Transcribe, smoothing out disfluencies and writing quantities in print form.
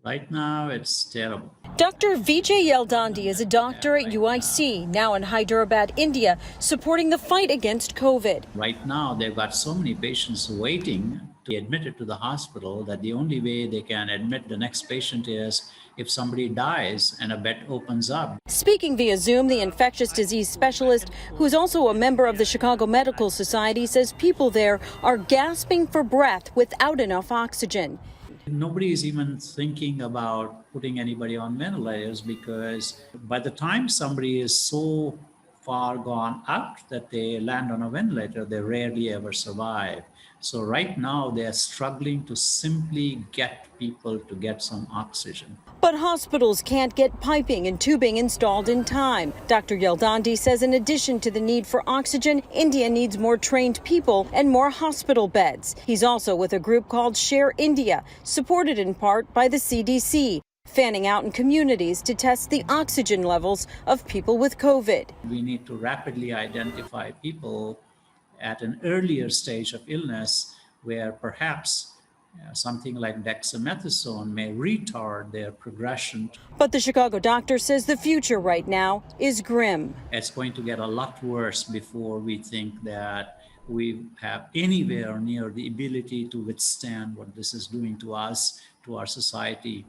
Right now, it's terrible. Dr. Vijay Yeldandi is a doctor at UIC, now in Hyderabad, India, supporting the fight against COVID. Right now, they've got so many patients waiting to be admitted to the hospital that the only way they can admit the next patient is if somebody dies and a bed opens up. Speaking via Zoom, the infectious disease specialist, who is also a member of the Chicago Medical Society, says people there are gasping for breath without enough oxygen. Nobody is even thinking about putting anybody on ventilators because by the time somebody is so far gone out that they land on a ventilator, they rarely ever survive. So right now they're struggling to simply get people to get some oxygen. But hospitals can't get piping and tubing installed in time. Dr. Yeldandi says in addition to the need for oxygen, India needs more trained people and more hospital beds. He's also with a group called Share India, supported in part by the CDC, fanning out in communities to test the oxygen levels of people with COVID. We need to rapidly identify people at an earlier stage of illness where perhaps something like dexamethasone may retard their progression. But the Chicago doctor says the future right now is grim. It's going to get a lot worse before we think that we have anywhere near the ability to withstand what this is doing to us, to our society.